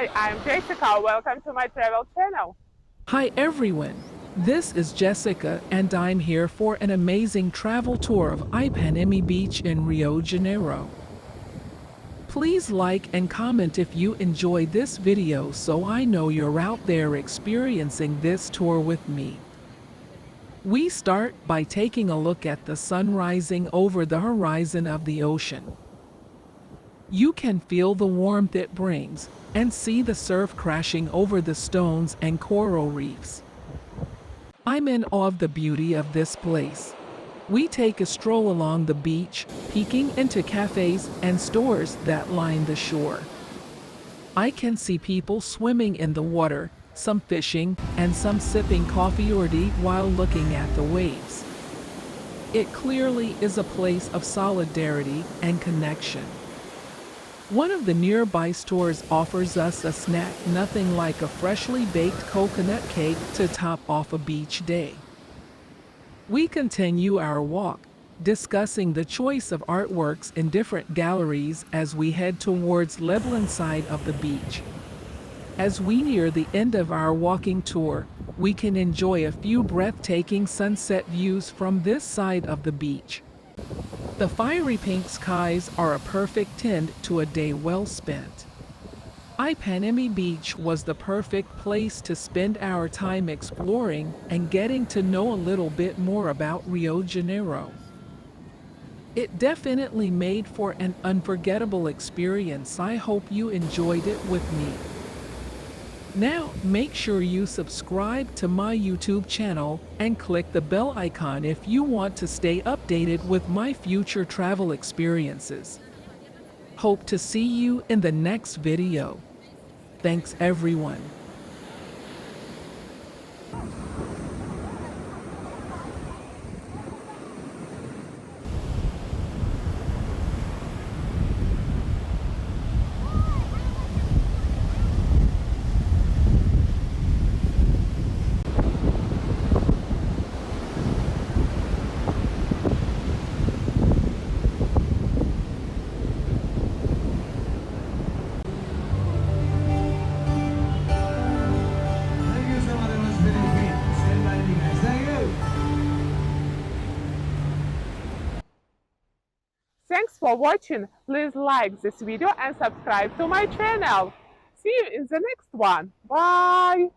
Hi, I'm Jessica. Welcome to my travel channel. Hi everyone, this is Jessica and I'm here for an amazing travel tour of Ipanem Beach in Rio de Janeiro. Please like and comment if you enjoyed this video so I know you're out there experiencing this tour with me. We start by taking a look at the sun rising over the horizon of the ocean. You can feel the warmth it brings and see the surf crashing over the stones and coral reefs. I'm in awe of the beauty of this place. We take a stroll along the beach, peeking into cafes and stores that line the shore. I can see people swimming in the water, some fishing, and some sipping coffee or tea while looking at the waves. It clearly is a place of solidarity and connection. One of the nearby stores offers us a snack, nothing like a freshly baked coconut cake to top off a beach day. We continue our walk, discussing the choice of artworks in different galleries as we head towards Leblon side of the beach. As we near the end of our walking tour, we can enjoy a few breathtaking sunset views from this side of the beach. The fiery pink skies are a perfect tint to a day well spent. Ipanem Beach was the perfect place to spend our time exploring and getting to know a little bit more about Rio de Janeiro. It definitely made for an unforgettable experience. I hope you enjoyed it with me. Now, make sure you subscribe to my YouTube channel and click the bell icon if you want to stay updated with my future travel experiences. Hope to see you in the next video. Thanks everyone. Thank you so much. It was very great. Stand by me, guys. Thank you. Thanks for watching. Please like this video and subscribe to my channel. See you in the next one. Bye!